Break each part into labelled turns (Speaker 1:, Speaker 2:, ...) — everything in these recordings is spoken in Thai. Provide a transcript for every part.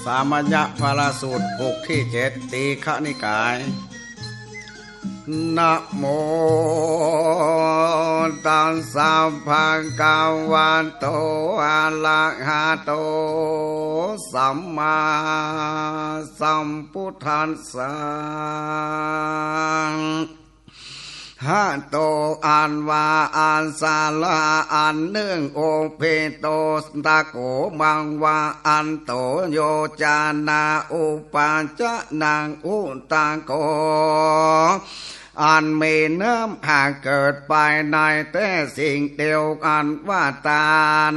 Speaker 1: สามัญญพาราสูตรบทที่7ตีฆนิกายนะโมตัสสะภะคะวะโตอะระหะโตสัมมาสัมพุทธัสสะหะโตอันวาอันสาลาอันเนื่องโอเพโตตะโกมังวาอันโตโยจานาอุปาจนังอุตาโกอันมีน้ำหากเกิดไปในแต่สิ่งเดียวกันว่าตาน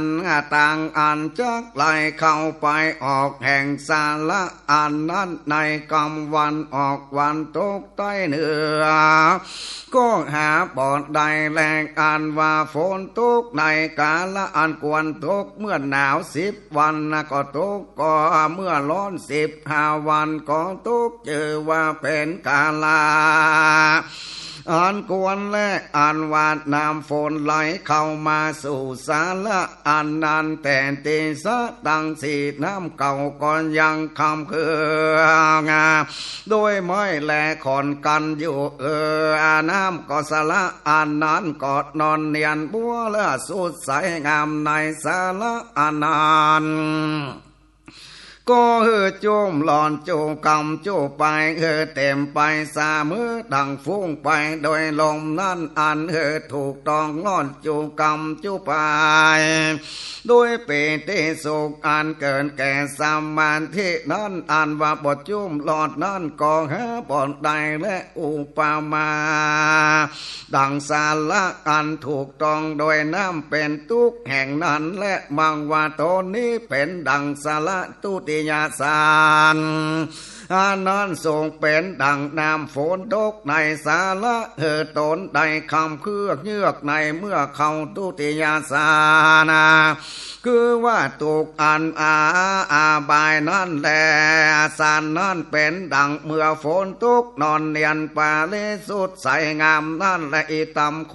Speaker 1: ต่างอันจักไหลเข้าไปออกแห่งสาระอันนั้นในกำวันออกวันตกใต้เหนือก็หาบ่อใดแรงอันว่าฝนตกในกาละอันควรตกเมื่อหนาว10 วันก็ตกก็เมื่อร้อน15 วันก็ตกเจอว่าเป็นกาลาอันควรและอันวาดน้ำฝนไหลเข้ามาสู่สาระอันนั้นแต่ตีสะตั้งสีน้ำเก่าก่อนยังคำคืองาโดยไม่แลขอนกันอยู่น้ำก็สละอันนั้นกอดนอนเนียนบัวและสุดใสงามในสาระอันนั้นก็โจมหลอนโจกำโจไปเต็มไปสามือดังฟุ้งไปโดยลมนั่นอันถูกต้องหลอนโจกำโจไปโดยเปเตสุกอันเกินแก่สามาธินั้นอันว่าบทจุมหลอดนั้นก็หาบ่อนใดและอุปมาดังสาระอันถูกต้องโดยน้ำเป็นทุกแห่งนั้นและมังว่าตนนี้เป็นดังสาระตุติยาสารอันนั้นทรงเป็นดังน้ำฝนตกในสาระตนใดคำเครือกเยือกในเมื่อเข้าตุติยาสารคือว่าตุกอันอาบายนั่นแหละสารนั้นเป็นดังเมื่อฝนตกนอนเนียนปาเลสุดใสงามนั่นแหละอิตำโค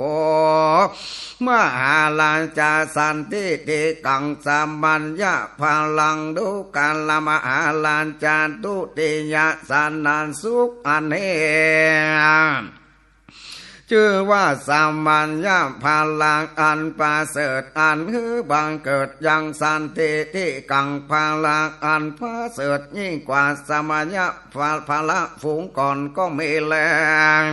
Speaker 1: มหาลาจาสันติติกังสามัญญาพลังดุกัลมหาลาจาตุติยะสันนันสุขอันเนชื่อว่าสามัญญาพลังอันประเสริฐอันบังเกิดยังสันติที่กังพลังอันประเสริฐยิ่งกว่าสามัญญาพละฝูงก่อนก็มีแรง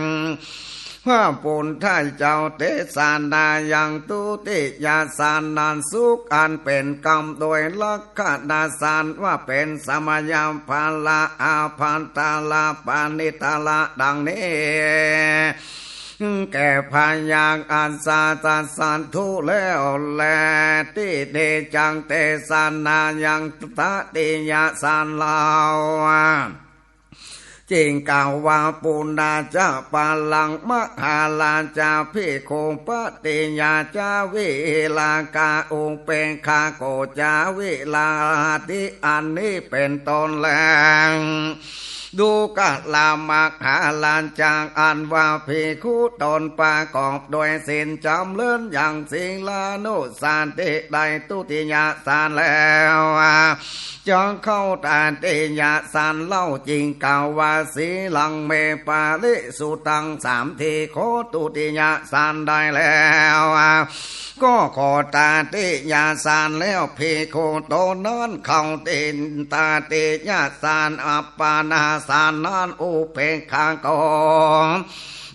Speaker 1: ว่าปุณท่าเจ้าเตสานายังตุติยาสานันสุขอันเป็นกรรมโดยลักขณาสานว่าเป็นสมยามพาลาอาพันตาลาปานิตาลาดังนี้แก่พายางอันสาตาสันทุแล้วแลติเดจังเตสานายังตติยาสานลาวจริงกล่าวว่าปุณณาจาปาลังมหาลาจาพิโคปติยาจาวิลากาองเป็นคาโกจาวิลาติอันนี้เป็นตนแรงดูกะลามักหาลานจางอันว่าภิกขุตนประกอบโดยศีลจำเลื่อนอย่างสิงลานุสานติได้ตุติยาสานแล้วจองเข้าตาติยาสานเล่าจริงกล่าวว่าสีลังเมปาลิสุตัง3 ทีโคตุติยาสานได้แล้วก็ขอตาติยาสานแล้วภิกขุตนนั้นเข้าตินตาติยาสานอัปปานาสานนั้นอุเปกขาโก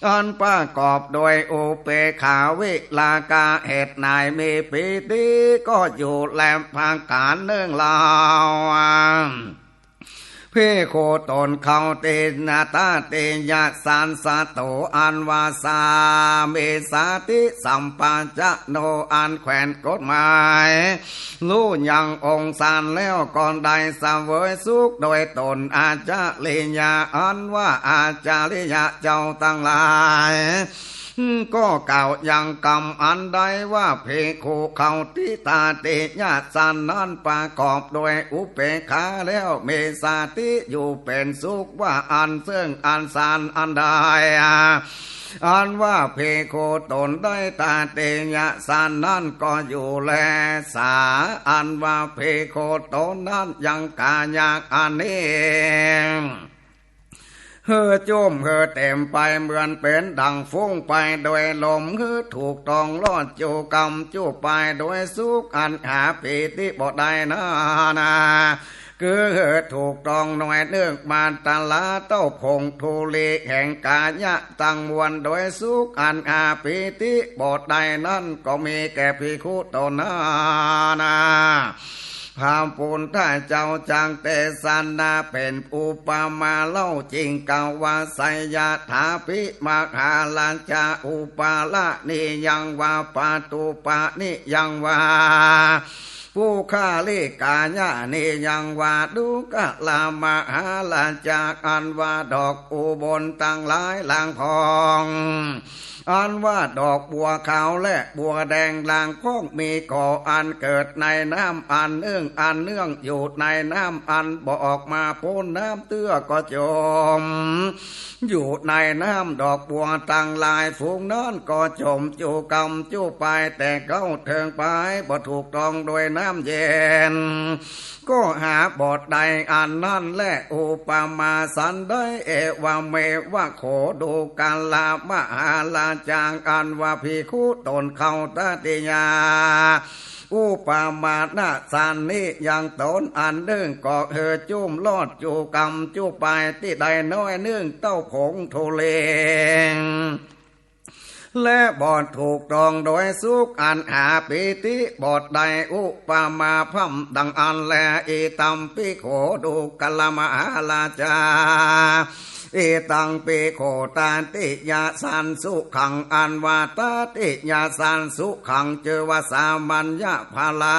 Speaker 1: อันประกอบโดยอุเปกขาวิลากาเหตุนายมีปีติก็อยู่แลมพังการเนื่องลาวพิโคตนเขาเตนาตาเตยะสานสะโตอันวาสาเมสาติสัมปัญจะโนอันแขวนกฎหมายรู้ยังองค์สานแล้วก่อนใดสเวยสุขโดยตนอาจาริยะอันว่าอาจาริยะเจ้าตั้งหลาย ก็กล่าวยังกรรมอันใดว่าเพโคเขาทิตาเตญาสันนั้นประกอบโดยอุเปกขาแล้วเมสาติอยู่เป็นสุขว่าอันซึ่งอันสานอันใดอันว่าเพโคตนได้ตาเตญะสานนั้นก็อยู่แลสาอันว่าเพโคตนนั้นยังกายากอันนี้เฮือจุ่มเฮือเต็มไปเหมือนเป็นดังฟุ้งไปโดยลมเฮือถูกต้องลอดจูกรรมจูไปโดยสุขอันหาปีติบ่ได้นาคือถูกต้องหน่วยเนื่องมาตาลาเต้าพงทูลีแห่งกายะตั้งมวลโดยสุขอันอาปิติบทใดนั้นก็มีแก่ภิกขุตนาพามปุณท่าเจ้าจังเตสันนาเป็นอุปมาเล่าจริงกาวาไสยถาภิมหาลัญจาอุปาละนิยังวาปาตุปะนิยังวาผู้ข้าลิกาญานิยังวาดุกะลามหาลัญจากอันว่าดอกอุบลตั้งหลายลางพองอันว่าดอกบัวขาวและบัวแดงลางพองมีก่ออันเกิดในน้ำอันเนื่องอยู่ในน้ำอันบ่ออกมาพ้นน้ำเตื้อก็จมอยู่ในน้ำดอกบัวตั้งลายฝูงนั้นก็จมจูกำจูไปแต่เก้าเทิงไปบ่ถูกต้องโดยน้ำเย็นก็หาบทใดอันนั้นและอุปมาสันได้เอวาเมวะโขดูกาลามหาลาจางอันว่าภิกขุตนเข้าตติยาอุปมาณสันนิยังตนอันเนื่องก็เฮอจุ่มลอดจูกำจูไปที่ใดน้อยเนื่องเต้าผงโทเลงและบอดถูกตองโดยสุขอันหาปิติบอดใดอุปมาพัมดังอันแลอิตัมปิโขดูกัลมหาลาจาอิตังปิโขตาติยาสันสุขังอันวาตาติยาสันสุขังเจวสามัญญาภาลา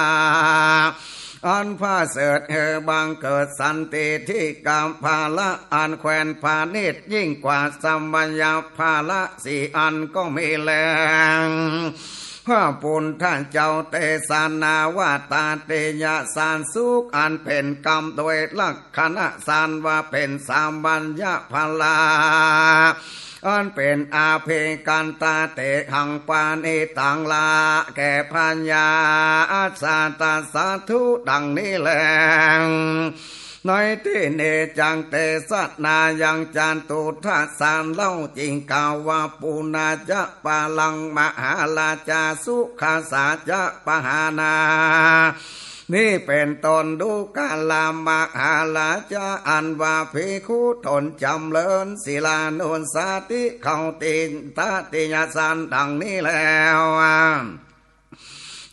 Speaker 1: อันพาเสดเฮบังเกิดสันติที่กามภาละอันแควนพาณิชยิ่งกว่าสัมมัญญาภาละสี่อันก็มีแรงพระปุณท่านเจ้าเตสานาวาตาเตยะสานสุขอันเป็นกรรมโดยลักษณะสานว่าเป็นสัมมัญญาภาลาอันเป็นอาเพกันตาเตหังปานิตังลาแก่พัญญาอาสาตาสาธุดังนี้แลในที่เนจังเตสัตนายังจานตุทัสสานเล่าจริงกาวว่าปุนาจะปาลังมหาลาจาสุขาสาจะปหานานี่เป็นตนดูกาลามหาลาจาอันว่าภิกขุทนจำเลินศิลานุนสาติเขาตินตาติยาสันดังนี้แล้ว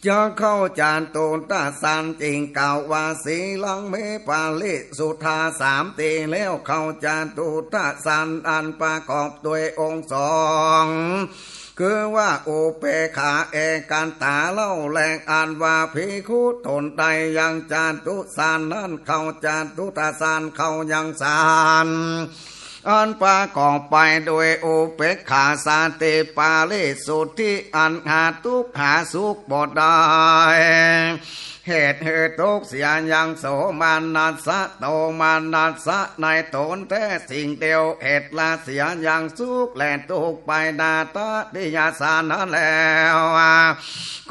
Speaker 1: จะเข้าจานตูนตาสันจริงเก่าว่าสีลังเมปาลิสุธาสามตีแล้วเข้าจานตูตาสันอันประกอบด้วยองค์สองคือว่าอุเปขาเอกันตาเล่าแรงอันว่าภิกขุตนใดยังจานตุสานนั้นเข้าจานตุตาสานเข้ายังสานอันประกอบไปโดยอุเปกขาสาติปาลิสุทธิอันหาทุกหาสุขบ่ได้เหตุทุกเสียยังโสมานัสสะโตมานัสสะในตนแท้สิ่งเดียวเหตุละเสียยังสุขและทุกไปนาตติยาสานั้นแล้ว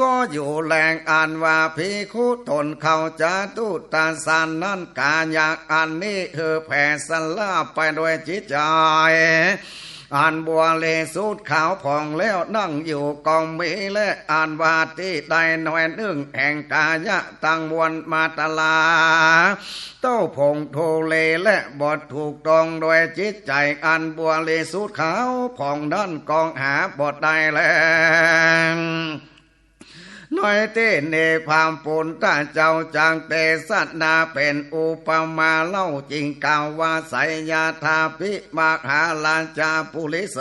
Speaker 1: ก็อยู่แรงอันว่าภิกขุตนเข้าจาตุตาสานนั้นกาอยากอันนี้คือแผ่สลาไปโดยจิตใจอันบัวเลสูดขาวผ่องแล้วนั่งอยู่กองมีและอันวาที่ใดหน่อยหนึ่งแห่งกายะตั้งมวลมาตลาเต้าผงโทเลและบทถูกต้องโดยจิตใจอันบัวเลสูดขาวผ่องนั่นกองหาบทใดแล้วน้อยเตเนพามปุณท่าเจ้าจังเตสัตนาเป็นอุปมาเล่าจริงกาวว่าไสยธาภิมหาลาจาปุริโส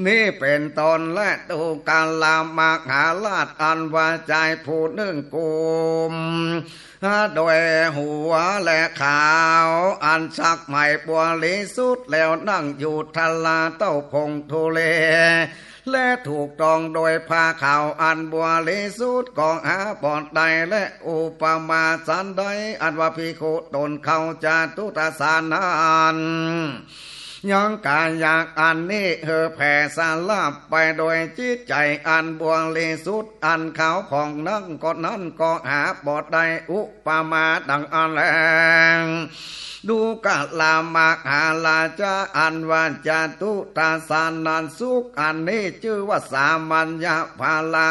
Speaker 1: นี่เป็นตนและตูกาลามหาลาชอันว่าใจผู้หนึ่งกุม โดยหัวและขาวอันชักใหม่บริสุทธิ์แล้วนั่งอยู่ทลาเต้าพงทุเลและถูกต้องโดยผ้าขาวอันบริสุทธิ์กองหาปอดใดและอุปมาสันใดอันว่าภิกขุตนเขาจะตุตสานานยังการอยากอันนี้แผ่สารลาบไปโดยจิตใจอันบริสุทธิ์อันขาวผ่องนั้นก็หาปอดใดอุปมาดังอันแลงดูกะลามาหาลาจาอันว่าจาตุตาสานันสุขอันนี้ชื่อว่าสามัญญาภาลา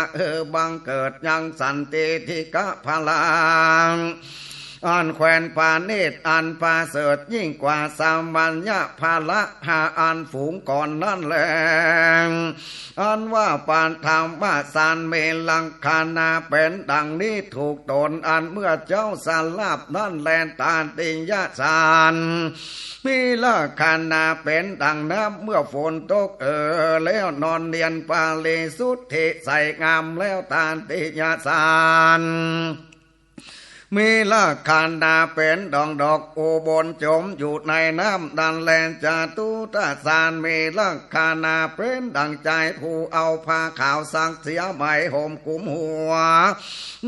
Speaker 1: บังเกิดยังสันติทิกะภาลังอันแควนปาเนตอันปาเสดยิ่งกว่าสามัญญาภาละหาอันฝูงก่อนนั่นแหลงอันว่าปานธรรมว่าสารเมลังคานาเป็นดังนี้ถูกตนอันเมื่อเจ้าสารลาบนั่นแลนตาติยะสารมีละคานาเป็นดังน้ำเมื่อฝนตกแล้วนอนเนียนปาเลสุทธิใส่งามแล้วตาติยะสารมีละคานาเป็นดอกอุบลจมอยู่ในน้ำดันแลนจาตุตาสารมีละคานาเป็นดังใจผู้เอาผ้าขาวสักเสียใหม่ห่มกุมหัว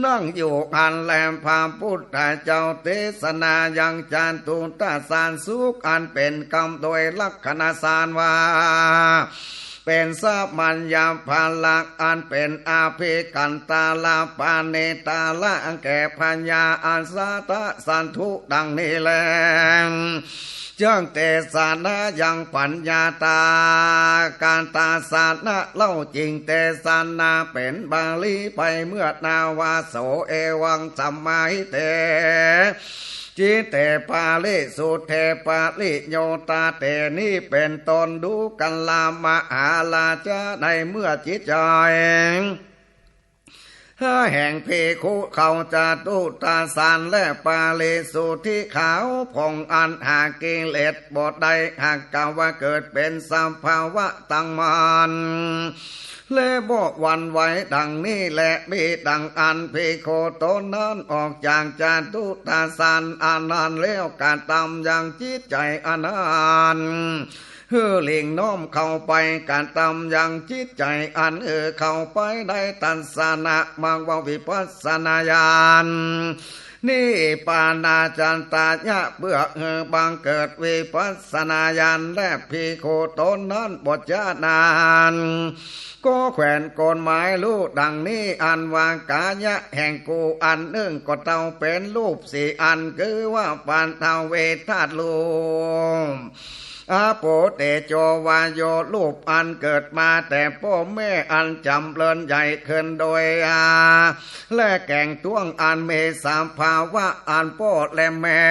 Speaker 1: นั่งอยู่อันแลมพามพุทธเจ้าเทศนายังจาตุตาสารสุขอันเป็นกรรมโดยลักษณะสารว่าเป็นสามัญญาภาลักอันเป็นอาภิกันตาลาปาเนตาละอังแก่พัญญาอันสาตะสันทุดังนี้แลเจ้งเตสานะยังปัญญาตาการตาสานะเล่าจริงเตสานาเป็นบาลีไปเมื่อนาวาโสเอวังสัมมาหิเตจิเตปาลิสุเทปาลิโยตาเตนี้เป็นตนดูกันลามหาลาจาในเมื่อจิตใจแห่งเพคุเขาจะตุตาสารและปาลิสุที่ขาวผ่องอันหากิเลสบทใดหากกล่าวว่าเกิดเป็นสัมภาวะตั้งมันและบอกวันไว้ดังนี้และมีดังอันพิโคตนนั้นออกจากจาตุตาสารอานานแล้วการตามอย่างจิตใจอานานเลี่ยงน้อมเข้าไปการตามอย่างจิตใจอันเข้าไปได้ตัณสนะมังววิปัสสนาญาณนี่ปานาจันตายะเบื่อบางเกิดวิปัสสนาญาณและพิโคตนนั้นบทญาณานก็แขวนโกนไม้ลูกดังนี้อันวางกายะแห่งกูอันหนึ่งก็เต้าเป็นรูปสี่อันคือว่าปานเทาเวทธาตุลูกอาโปเตโจวาโยรูปอันเกิดมาแต่พ่อแม่อันจำเริญใหญ่ขึ้นโดยและแก่งต้วงอันเมสามภาวะอันพ่อและแม่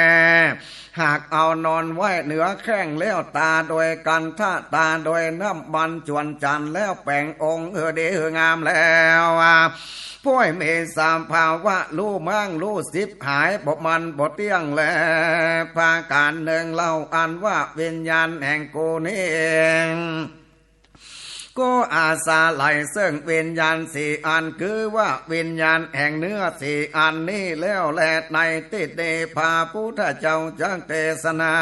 Speaker 1: หากเอานอนไว้เหนือแข้งแล้วตาโดยกันท่าตาโดยน้ำมันจวนจันแล้วแปลงองค์เดงามแล้วพ่อยเมสามภาวะลู่มั่งลู่สิบหายบ่มันบ่เตี้ยงแลภาการหนึ่งเล่าอันว่าวิญญาณแห่งกูนี้เองก็อาสาไหลซึ่งวิญญาณสี่อันคือว่าวิญญาณแห่งเนื้อสี่อันนี้แล้วแลในติเดพาพุทธเจ้าจังเทศนา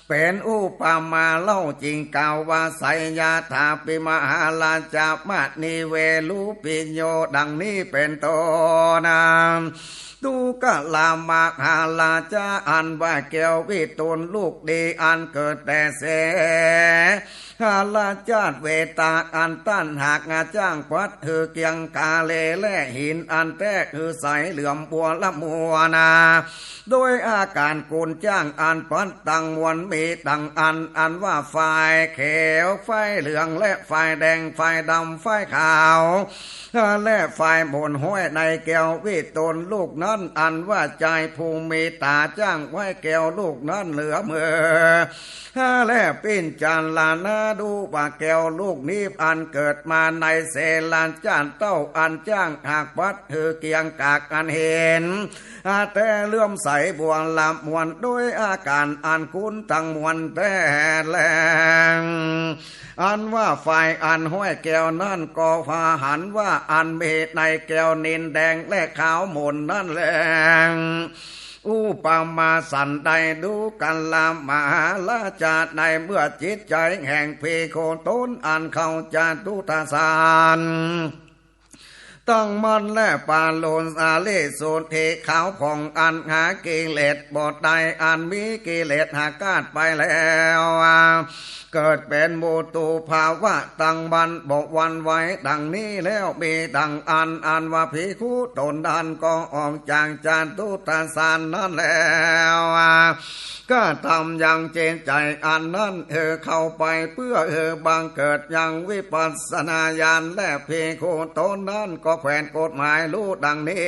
Speaker 1: เป็นอุปมาเล่าจริงกล่าวว่าไสยาถาปิมหาลาจามานิเวลุปิโยดังนี้เป็นต้นตุกะลามาหาลาจาอันว่าแก้ววิตุลลูกดีอันเกิดแต่เสหาลาจาดเวตาอันต้านหากงาจ้างพัดเกียงกาเลและหินอันแท้ใสเหลื่อมบัวละมัวนาโดยอาการกูลจ้างอันพัดตังมวลมีดังอันว่าไฟเขียวไฟเหลืองและไฟแดงไฟดำไฟขาวและไฟบนห้อยในแก้ววิตุลลูกนั้นอันว่าใจภูมิตาจ้างไว้แก้วลูกนั้นเหลือเมื่อและปิ้นจานลานาดูว่าแก้วลูกนี้อันเกิดมาในเสลานจานเต้าอันจ้างหากวัดเกียงกากอันเห็นแต่เลื่อมใสบวงลำมวลด้วยอาการอันคุ้นตั้งมวลแต่แลงอันว่าไฟอันห้อยแก้วนั่นก็พาหันว่าอันเมในแก้วนินแดงและขาวหมุนนั่นแล อุปมาสันใดดูกันลามหาลาจาในเมื่อจิตใจแห่งเพโคตนอันเข้าจาตุทสานตั้งมันและปาโลนอาเลโสเทขาวผ่องอันหากิเลสบทใดอันมีกิเลสหากาดไปแล้วเกิดเป็นโมตุภาวะตั้งบันบอกวันไว้ดังนี้แล้วมีดังอันว่าภิกขุตนดันก็ออกจากจาตุทสานนั่นแล้วก็ทำอย่างเจนใจอันนั้นเข้าไปเพื่อบังเกิดอย่างวิปัสสนาญาณและภิกขุตนนั้นก็แขวนกฎหมายรู้ดังนี้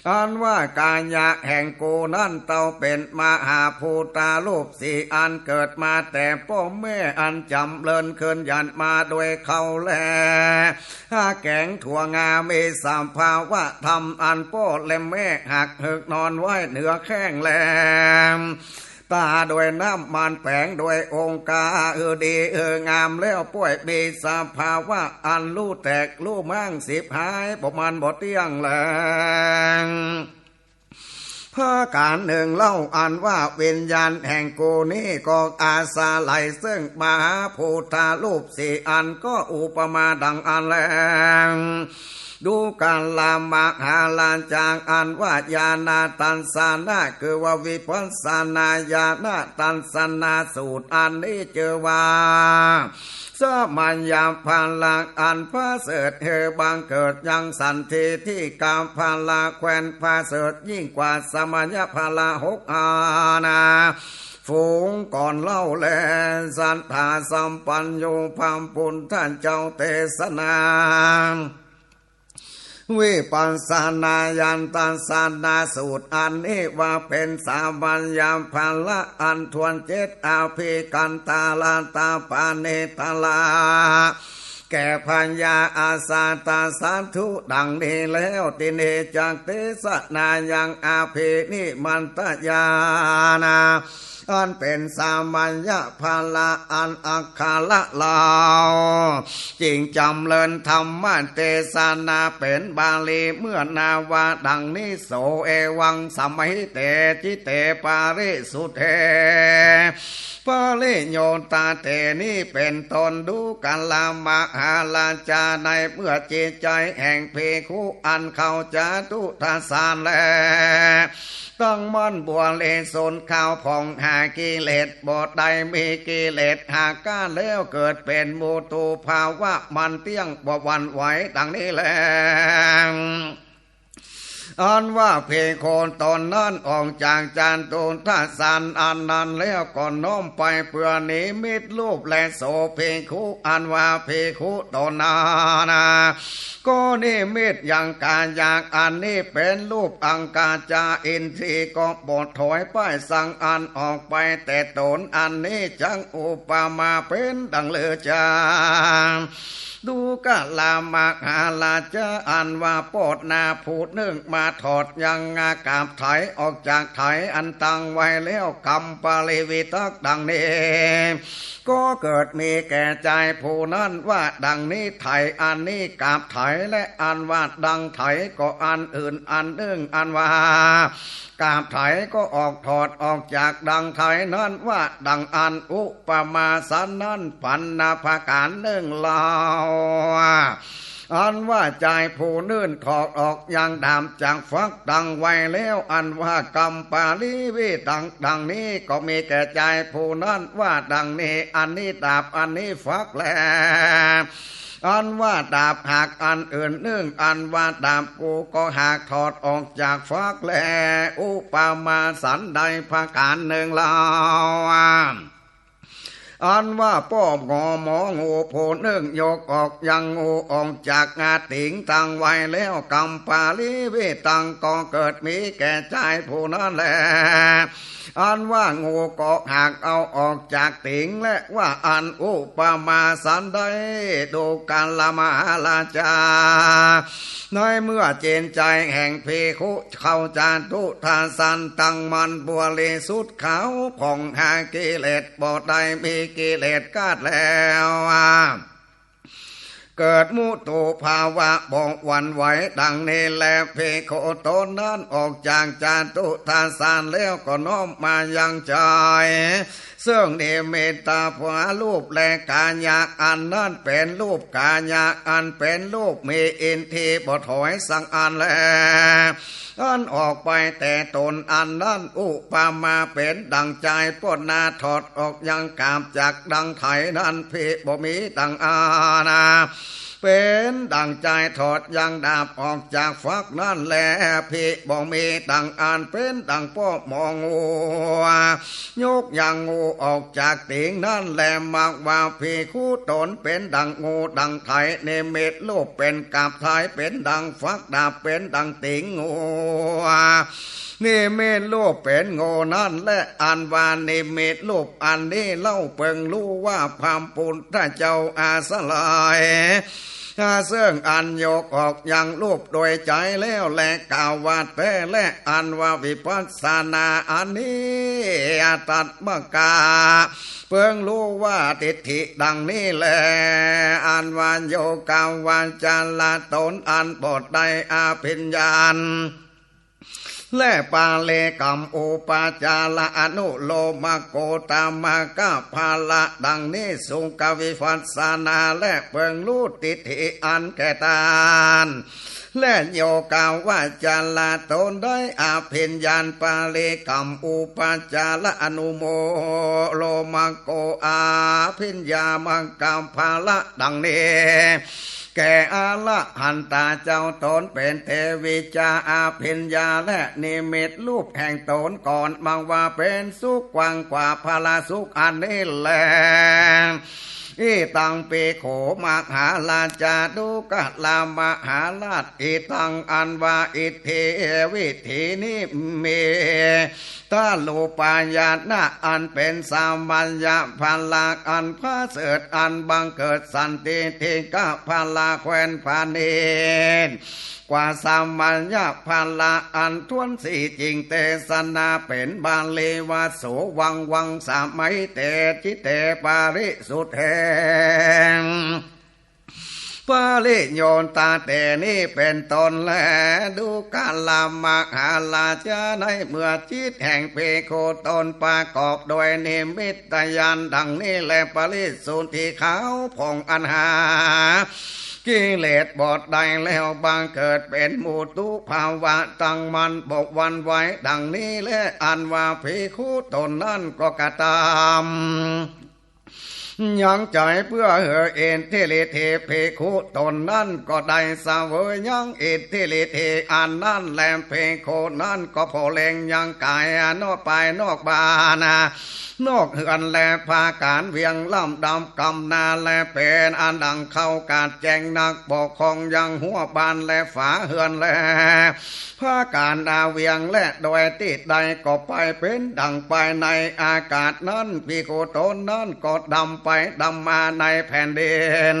Speaker 1: อันว่ากายะแห่งกูนั้นเต้าเป็นมหาภูตารูปสี่อันเกิดมาแต่พ่อแม่อันจำเริญเคินยันมาโดยเขาแลแกงถั่วงาเมสามภาวะธรรมอันพ่อและแม่หักหึกนอนไว้เหนือแข้งแหลมตาโดยน้ำมันแผงโดยองค์กาดีงามแล้วป่วยมีสภาวะอันลู่แตกลู่มั่งสิบหายประมาณบ่เตี้ยงแหลงพระการหนึ่งเล่าอันว่าวิญญาณแห่งกูนี้ก็อาสาไหลซึ่งมหาภูตารูปสี่อันก็อุปมาดังอันแลงดูการลามมหาลานจางอันว่าญาณตันสานะคือว่าวิปัสสนาญาณตันสนาสูตรอันนี้เจอว่าสมัญญาภาลาอันพระเสดบังเกิดยังสันทีที่กามภาลาแควนพระเสดยิ่งกว่าสมัญญาภาลาหกอานาฝูงก่อนเล่าแลสันธาสัมปัญโยพามปุณท่านเจ้าเทศนาวิปัสสนาญาณตันสานาสูตรอันนี้ว่าเป็นสามัญญาภาละอันทวนเจตอาภิกันตาลาตาปาเนตาลาแก่พัญญาอาสาตาสาธุดังนี้แล้วติเนจักเตสนายังอาภินิมันตญาณาอันเป็นสามัญญาภาละอันอัคคาละลาวจริงจำเริญธรรมเทศนาเป็นบาลีเมื่อนาวาดังนี้โสเอวังสมัยเตจิเตปาริสุเทปาลิโยตาเตนี้เป็นตนดูกันลามหาลาจาในเมื่อจิตใจแห่งเพคุอันเข้าจาตุทสานแลตั้งมั่นบัวเลสนข้าวผ่องหากิเลสบทใดมีกิเลสหากก้าแล้วเกิดเป็นมูตูภาวะมันเตี้ยงบ่หวั่นไหวดังนี้แลอันว่าเพโคนตอนนั้นออกจากจานตูนท่าสันอันนั้นแล้วก็น้อมไปเพื่อนิมิตรูปและโสเพคุอันว่าเพคุตนนาก็นิมิตอย่างการอย่างอันนี้เป็นรูปอังกาจาอินทรีก็บทถอยป้ายสั่งอันออกไปแต่ตนอันนี้จังอุปมาเป็นดังเลือจาดูกะลามหาลาจาอันว่าโปดนาพูดนึ่งมาถอดยังงากาบไถออกจากไถอันตั้งไว้แล้วกำปาลิวิตักดังนี้ก็เกิดมีแก่ใจผู้นั้นว่าดังนี้ไถอันนี้กาบไถและอันว่าดังไถก็อันอื่นอันหนึ่งอันว่ากาบไถก็ออกถอดออกจากดังไถนั้นว่าดังอันอุปมาสันนั้นปันนาภาการหนึ่งลาวอันว่าใจผู้นื่นถอดออกอย่างดามจากฟักดังไว้แล้วอันว่ากรรมปาลิวิดังนี้ก็มีแก่ใจผู้นั้นว่าดังนี้อันนี้ดาบอันนี้ฟักแลอันว่าดาบหักอันอื่นนึ่งอันว่าดาบกูก็หักถอดออกจากฟักแลอุปมาสันใดภาการหนึ่งลาวอันว่าป้อมงอหมองูโผนึ่งยกออกยังงูออกจากงาติงตั้งไว้แล้วกำปาลิเวตังก็เกิดมีแก่ใจผู้นั้นแลอันว่างูก็หักเอาออกจากติงและว่าอันอุปมาสันได้ดูการละมหาลาจาในเมื่อเจนใจแห่งเพคุเข้าจาตุทาสันตั้งมันบัวเลสุดเขาผ่องหากิเลสบ่ได้มีกิเลสกาดแล้ว เกิดมุตุภาวะบอกวันไหวดังนี้แลเพโคตนนั้นออกจากจาตุทาสานแล้วก็น้อมมายังใจซึ่งเนเมตตาภารูปและกายะอันนั้นเป็นรูปกายะอันเป็นรูปมีอินทรีย์บ่ถอยสังอันแลอันออกไปแต่ตนอันนั้นอุปมาเป็นดังใจปนาถอดออกยังกามจากดังไถนั้นพิบ่มีดังอาณาเป็นดังใจถอดยังดาบออกจากฟักนั่นแลพิบ่มีดังอ่านเป็นดังป้อมองงูยกยังงูออกจากติงนั่นแลมักว่าพิคู่ตนเป็นดังงูดังไถเนเมตโลกเป็นกาบไถเป็นดังฟักดาบเป็นดังติงงูนี่เมตโลกเป็นโง่นั่นและอันวานนิมิตรูปอันนี้เล่าเปิงรู้ว่าพามปุณถ้าเจ้าอาสลายเสื่องอันโยกออกอย่างรูปโดยใจแล้วและกล่าวว่าแต่และอันว่าวิปัสสนาอันนี้ตัดมกาเพิ่งรู้ว่าทิฏฐิดังนี้แลอันวานโยกาวาจาละตนอันบทใดอาภิญญาณและปาเลกัมอุปาจาระอนุโลมาโกตามากะภาละดังนี้สุกวิฟัสสนาและเปิงรู้ติทิอันแก่ตานและโยกาวาจาละตนได้อาภิญญาณปาเลกัมอุปาจาระอนุโมโลมาโกอาภิญญามังกัมภาละดังนี้แก่อาละหันตาเจ้าตนเป็นเทวิจาอาภิญญาและนิมิตรูปแห่งตนก่อนมังว่าเป็นสุขกว้างกว่าพลาสุขอันนี้แลอิตังเปโขมหาลาจาดุกะลามหาลาชอิตังอันวาอิเทวิธีนิเมตาโลปายานะอันเป็นสามัญญาพลาอันพระเสริฐอันบังเกิดสันติเทกะพลาแควนพาเนนกว่าสามัญญาพลาอันทวนสี่จริงเตสนาเป็นบาลีวาโสวังวังสามัยเตจิเตปาริสุทธงปาลิโยนตาเตนี้เป็นตนแลดูกาลามหาลาจาในเมื่อจิตแห่งเปโคตนประกอบโดยนิมิตญาณดังนี้แลปาริสุทธิขาวผ่องอันหากิเลสบอดใดแล้วบางเกิดเป็นมูตุภาวะตั้งมันบกวันไว้ดังนี้และอันว่าภิกขุตนนั้นก็กระตามยังใจเพื่อเหอเอ็นทิลิเทเพคุตนนั้นก็ได้สเวยยังเอ็นทิลิเทอันนั้นแลมเพโคนั้นก็พอเลงยังกายนอกไปนอกบานนอกเหือนแลพาการเวียงล่ำดำกำนาแลเป็นอันดังเข้ากาดแจงนักบอกของยังหัวบานแลฝาเหือนแลพาการดาเวียงและโดยติดใดก็ไปเป็นดังไปในอากาศนั้นพิโกตนนั้นก็ดำไปดำมาในแผ่นดิน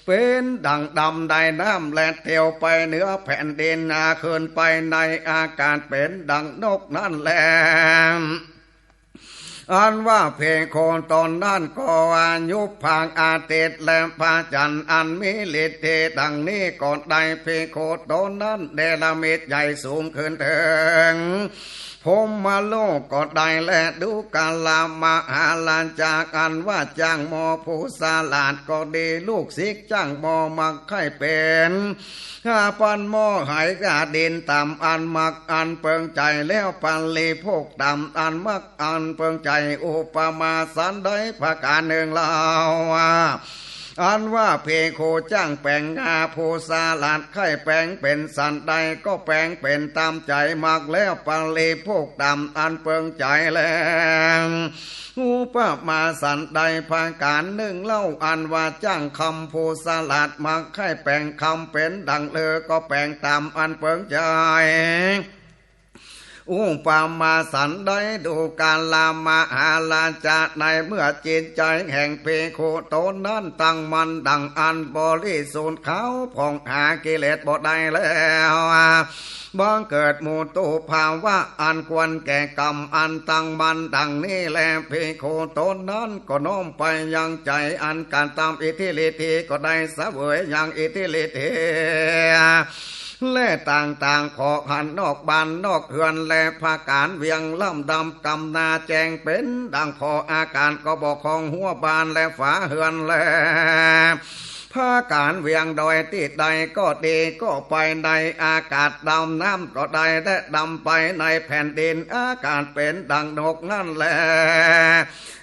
Speaker 1: เป็นดังดำใดน้ำและเที่ยวไปเหนือแผ่นดินขึ้นไปในอากาศเป็นดังนกนั่นแหละอันว่าเพลงโคนตอนนั้นก็อายุพางอาเตตและพระจันทร์อันมีฤทธิ์ดังนี้ก่อนใดเพลงโคนตอนนั้นเดลเมตใหญ่สูงขึ้นเถิงพมมาโลกก็ได้และดูกาลามหาลานจากอันว่าจ้างมอผู้สาลาดก็ดีลูกศิษย์จ้างมอมักไข่เป็นข้าปันมอหายกาดินต่ำอันมักอันเปิงใจแล้วปันลีพกต่ำอันมักอันเปิงใจอุปมาสันได้พระการหนึ่งเล่าอันว่าเพโคจ้างแปลงงาผู้สาลาดไข่แปลงเป็นสันใดก็แปลงเป็นตามใจมักแล้วปังลีพวกดำอันเปิงใจแล้วอุปมาสันใดพาการหนึ่งเล่าอันว่าจ้างคำผู้สาลาดมักไข่แปลงคำเป็นดังเลอก็แปลงตามอันเปิงใจ อุปมาสันได้ดูการลามาหาลาจะในเมื่อจิตใจแห่งเพโคโตนั้นตั้งมันดังอันบริสุทธิ์เขาผ่องหากิเลสบ่ได้แล้วบังเกิดหมู่ตุภาวะอันควรแก่กรรมอันตั้งมันดังนี้แลเพโคโตนั้นก็น้อมไปยังใจอันการตามอิทธิฤทธิก็ได้เสวยอย่างอิทธิฤทธิและต่างๆขอหันนอกบ้านนอกเฮือนและภาการเวียงล่ำดำกำนาแจงเป็นดังพออาการก็บอกของหัวบานและฝาเฮือนและภาการเวียงดอยติดใดก็ดีก็ไปในอากาศดำน้ำก็ได้และดำไปในแผ่นดินอากาศเป็นดังนกนั่นแหละ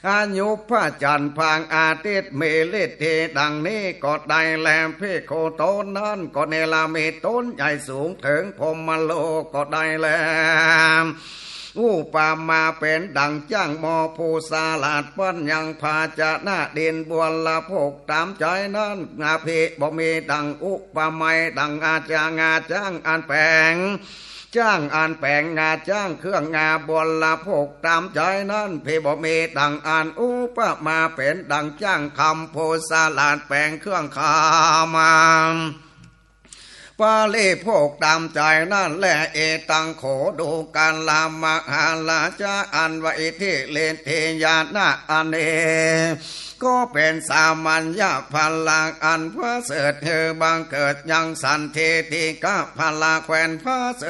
Speaker 1: อายุพระจันทร์พางอาทิตย์เมลิเทดังนี้ก็ได้แลเพโคโตนั้นก็เนลามีต้นใหญ่สูงถึงพรหมโลกก็ได้แลอุปามาเป็นดังจ้างมอผู้สาลาดปั้นยังพาจะหน้าดินบวลละพกตามใจนั้นงาภิบ่มีดังอุปาไมดังอาจางาจ้างอันแปลงจ้างอันแปลงงาจ้างเครื่องงาบวลละพกตามใจนั้นพี่บ่มีดังอันอุปมาเป็นดังจ้างคำผู้สาลาดแปลงเครื่องคามปาลีโภกตามใจนั่นแหละเอตังโขดูการลามหาลาจาอันว่าอิทิเลนเทยานะอันเอก็เป็นสามัญญาพลังอันพระเสด็จเธอบังเกิดยังสันเทติกะพลาแควนพระเสด็จ